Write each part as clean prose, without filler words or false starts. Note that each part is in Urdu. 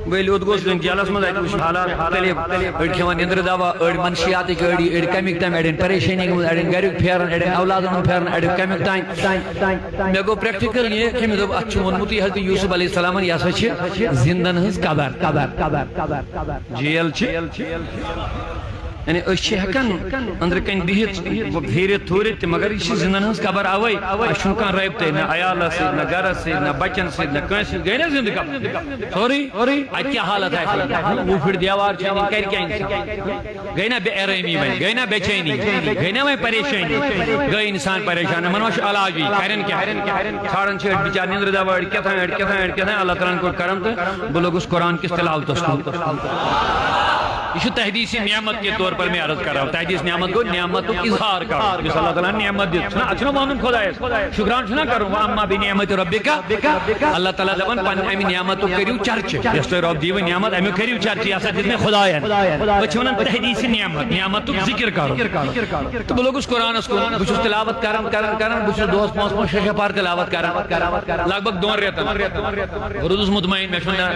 ویل ات گوس جیلس مز ات وچ حالات مختلف اڑ کھیوان نندر دوا اڑ منشیات اڑ کمیک تام اڑ پریشانی اڑ گریک پھیران اڑ اولادن پھیران اڑ کمیک تام مے گو پریکٹیکل یہ کہ مے دب اچھ وونمت حضرت یوسف علیہ السلام یہ ہسا چھ زندن ہز قبر جیل چھ یعنی اس ہکان اندر کن بہت پھیرت تھورت مگر یہ زندن ہز قبر اوے اچھن کان رابطے نہ عیالس ست نہ گرس ست نہ بچن ست نہ کنس ست گئی نا زندہ قبر سوری ات کیا حالت ہے وہ پھر دیوار چھ کر کیا گئی نا بے آرامی میں گئی نا بے چینی گئی نا میں پریشانی گئی انسان پریشان منوش علاج بھی کرن کیا کھاڑن چھ بیچار نندر دا وڑ کیا تھا اللہ تعالی کو کرم تو بلوگ اس قرآن کی تلاوت یہ تحدیث نعمت کے طور پر میں عرض کر رہا ہوں تحدیث نعمت کو نعمت اظہار کرو جس اللہ تعالیٰ نے نعمت دی اچھنا مومن خدا ہے شکران چھنا کروں اما بھی نعمت ربک اللہ تعالیٰ دبن پن امی نعمت کریو چرچ جس تو رب دیو نعمت امی کریو چرچ یا ساتھ میں خدا ہے بچے ونن تحدیث نعمت ذکر کرو تو بلوگ اس قرآن اس کو بچ تلاوت کرن بچ دوست پانچ شش پار تلاوت کرن لگ بھگ 2 ریت روز مطمئن میں چھنا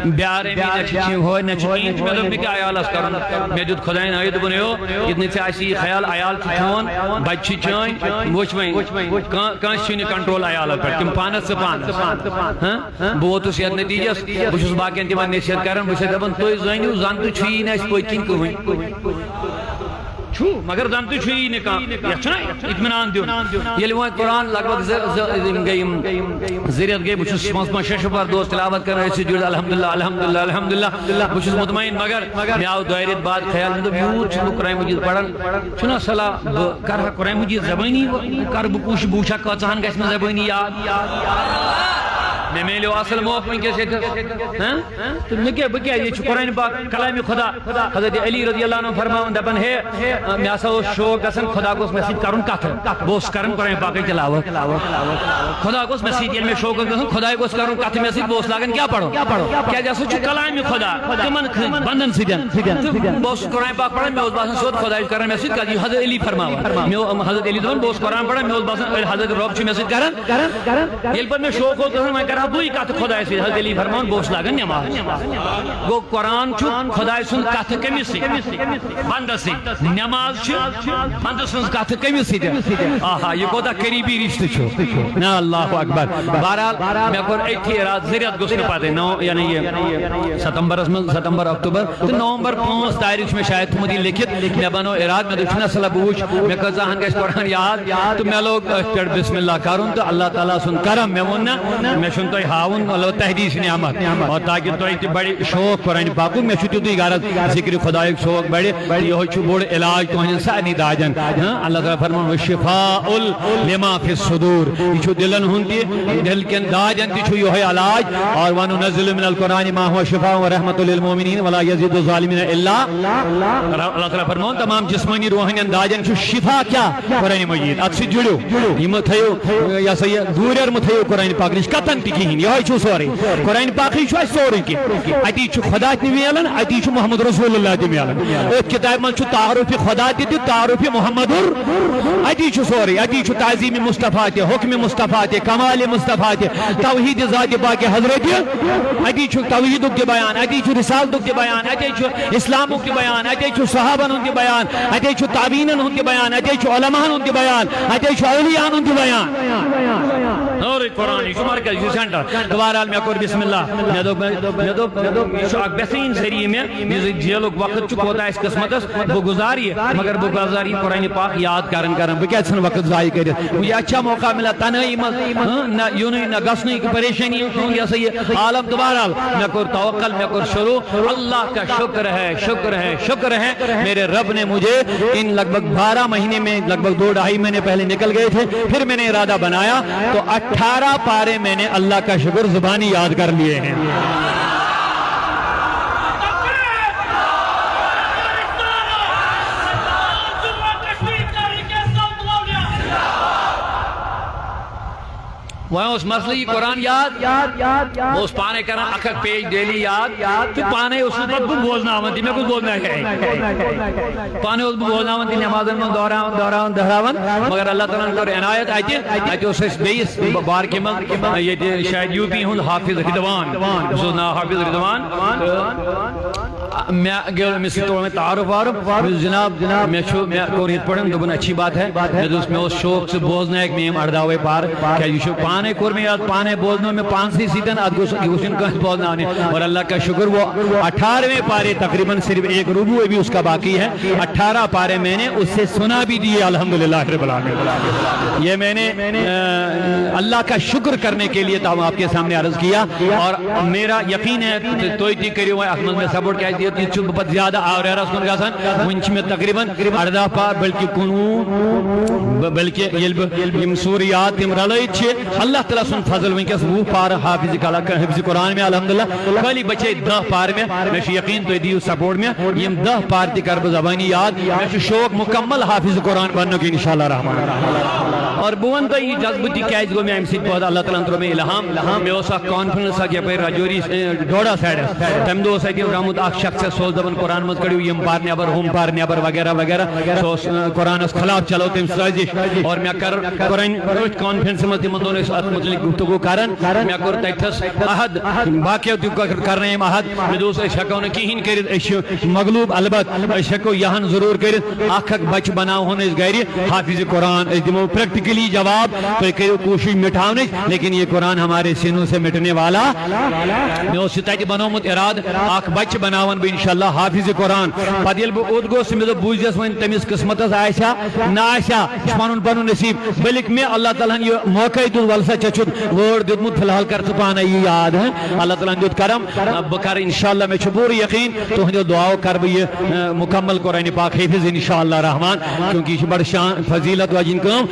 بیار میں چھ ہوئے نہ چھ میں کیا عیالس کرن میں دیت خداین آیت بنیو اتنی سے ایسی خیال عیال چون بچی چون وچ میں کانس چھ کنٹرول عیال پر تم پانس سے پانس ہاں بہت اس نتیجہ بچ باقین تمن نصیحت کرن بچ دپن تو زانیو زان تو چھی نہ اس پوتین کوئی چھو مگر زان تو چھی نہ کا یہ چھنا اطمینان دیو یلی وہ قرآن لگ بھگ گئی زریت گئی بچ پانچ شش بار دوست تلاوت کر رہے جڑ الحمدللہ بچ مطمئن مگر میں آو دائرت بعد خیال میں یوت چھو قرآن مجید پڑھن چھنا صلاح کر قرآن مجید زبانی کر بکوش بوچھا کچھان گیس میں زبانی یاد میں میلیو اصل موقع میں کیسے ہاں تو میں کیا بکیا یہ قرآن پاک کلام خدا حضرت علی رضی اللہ عنہ فرماون دپن ہے میں اسا شوق گسن خدا کو مسجد کرن کتھ بوس کرن قرآن پاک تلاوت خدا کو مسجد میں شوق گسن خدا کو کرن کتھ مسجد بوس لاگن کیا پڑھو کیا جیسے کلام خدا تمن بندن سیدن بوس قرآن پاک پڑھن میں اس باسن سود خدا کرن مسجد کا حضرت علی فرماون میں حضرت علی دون بوس قرآن پڑھن میں اس باسن حضرت رب چھ مسجد کرن یل پر میں شوق ہو تو میں بوئی کت خدا سے حضرت علی فرمان بوس لاگن نماز گو قرآن چھو خدا سن کت کمی سی بند سی نماز چھو بند سن کت کمی سی آہا یہ کوتا قریبی رشتہ چھو نا اللہ اکبر بہرحال میں کور ایتھی رات زریعت گسن پاتے یعنی یہ ستمبر اکتوبر تو نومبر 5 تاریخ میں شاید مجھے لکھت میں بنو اراد میں دچھنا صلاح بوچ میں کزاہن گیس قرآن یاد تو میں لوگ بسم اللہ کروں تو اللہ تعالیٰ سن کرم میں وننا میں سن تو ہاون اللہ تحدیث نعمت اور تاکہ تو ایتی بڑی شوق قرآن پاکو میں چھتی تو غرض ذکر خدا ایک شوق بڑے یہ چھو بڑے علاج تو ہیں سانی داجن اللہ تعالیٰ فرمان وشفاء لما فی الصدور یہ چھو دلن ہنتی دل کے داجن تی چھو یہ علاج اور وَنُنَزِّلُ مِنَ الْقُرْآنِ مَا هُوَ شِفَاءٌ وَرَحْمَةٌ لِلْمُؤْمِنِينَ وَلَا يَزِيدُ الظَّالِمِينَ إِلَّا اللہ تعالیٰ فرمان تمام جسمانی روحانی داجن چھو شفا کیا قرآن مجید ات سے جڑو یہ متھیو یا سید دوریر متھیو قرآن پاک نش کتن تی کہیں یہ چھو سوری قرآن پاکی چھو سوری کی اتی چھو خدا تی میلن اتی چھو محمد رسول اللہ تی میلن ایک کتاب من چھو تعارف خدا تی تعارف محمد اتی چھو سوری اتی چھو تعظیم مصطفیٰ تی حکم مصطفیٰ تی کمال مصطفیٰ تی توحید ذات پاک حضرت اتی چھو توحید کی بیان اتی چھو رسالت کی بیان اتی چھو اسلام کی بیان اتی چھو صحابہ کی بیان اتی چھو تابعین کی بیان اتی چھو علماء کی بیان اتی چھو اولیاء کی بیان اور قرآن شمار کا سینٹر دوبارہ میں کور بسم اللہ میں دو شاک بہترین ذریعے میں جیلوک وقت چکوتا ہے اس قسمت وہ گزاری مگر وہ گزاری قرآن پاک یاد کرن وہ کیا چھن وقت ضائع کرے مجھے اچھا موقع ملا تنہائی نہ یونی نہ گسنے کی پریشانی یا صحیح عالم دوبارہ میں کور توکل میں کور شروع اللہ کا شکر ہے شکر ہے شکر ہے میرے رب نے مجھے ان لگ بھگ 12 مہینے میں لگ بھگ 2-2.5 مہینے پہلے نکل گئے تھے پھر میں نے ارادہ بنایا تو 18 پارے میں نے اللہ کا شکر زبانی یاد کر لیے ہیں وہ اس مسئلہ یہ قرآن یاد وہ اس پانے کرنا اکھ پیج ڈیلی یاد تو پانے اس وقت بولنا آمد میں کچھ بولنا ہے پانے اس بولنا آمد نمازن میں دہراون مگر اللہ تعالیٰ نے کر عنایت آئیتی اس بیس بار کے من یہ شاید یو پی ہوں حافظ رضوان اس نا حافظ رضوان میں گل میں سے میں تعارف جناب میں کور یہ پڑھن دبن اچھی بات ہے میں اس شوق سے بوزنا ایک میم ارداوے پار کہ یہ پانے کور میں یاد پانے بوزنا میں 5 سیدن ادگوشن کا بولنا آنے اور اللہ کا شکر وہ 18ویں پارے تقریباً صرف ایک ربوع بھی اس کا باقی ہے 18 پارے میں نے اس سے سنا بھی دیے الحمدللہ رب العالمین یہ میں نے اللہ کا شکر کرنے کے لیے تھا آپ کے سامنے عرض کیا اور میرا یقین ہے توئی تی کریو احمد میں سپورٹ کیا دیتی یہ چھو بہت زیادہ آوریرہ اس کن گاسن ونچ میں تقریباً 18 پار بلکہ کنو بلکہ یم سوریات یم رلائی چھے اللہ تعالیٰ سن فضل ونکس وہ پار حافظ قرآن میں الحمدللہ خالی بچے 10 پار میں میں یقین تو دیو سپورٹ میں یم 10 پار تی کرب زبانی یاد میں شوق مکمل حافظ قرآن بننے کی انشاءاللہ رحمان اور بون تو یہ جذبتی کیج گو میں ایم سی بہت اللہ تعالیٰ انترو میں الہام میں اسا کانفرنس آگیا پہ راجوری ڈوڑا سائڈ ہے تم دو سائڈ رحمت آخ شخص سوز دبن قرآن مت کڑیو یم پار نیابر ہم پار نیابر وغیرہ وغیرہ سوز قرآن اس خلاف چلو تم سازش اور میں کر قرآن کانفرنس میں تم دونوں اس متعلق گفتگو کرن میں کر تیتھس احد باقی تو کرنے ہیں احد میں دوسرے شکو نے کہیں کرد اش مغلوب البت شکو یہاں ضرور کرد آخ بچ بناو ہونے اس گیری حافظ قرآن اس دمو پریکٹیکلی جواب تو کرو کوشش مٹھاونے لیکن یہ قرآن ہمارے سینوں سے مٹنے والا میں اس تیت بنومت اراد آخ بچ بناون بھی انشاءاللہ حافظ قرآن پدیل بو اوت گو سے میں بوجھس ون تمس قسمت آئشا نہ آئشا پانون پانون نصیب بلک میں اللہ تعالیٰ نے یہ موقع دو ولسا چچت ورڈ دتمت فی الحال کرت پانا یہ یاد ہے اللہ تعالیٰ نے دیت کرم بکر انشاءاللہ میں چھپور یقین تو ہندو دعاو کر بھی مکمل قرآن پاک حفظ انشاءاللہ رحمان کیونکہ یہ بڑھ شان فضیلت و جن کام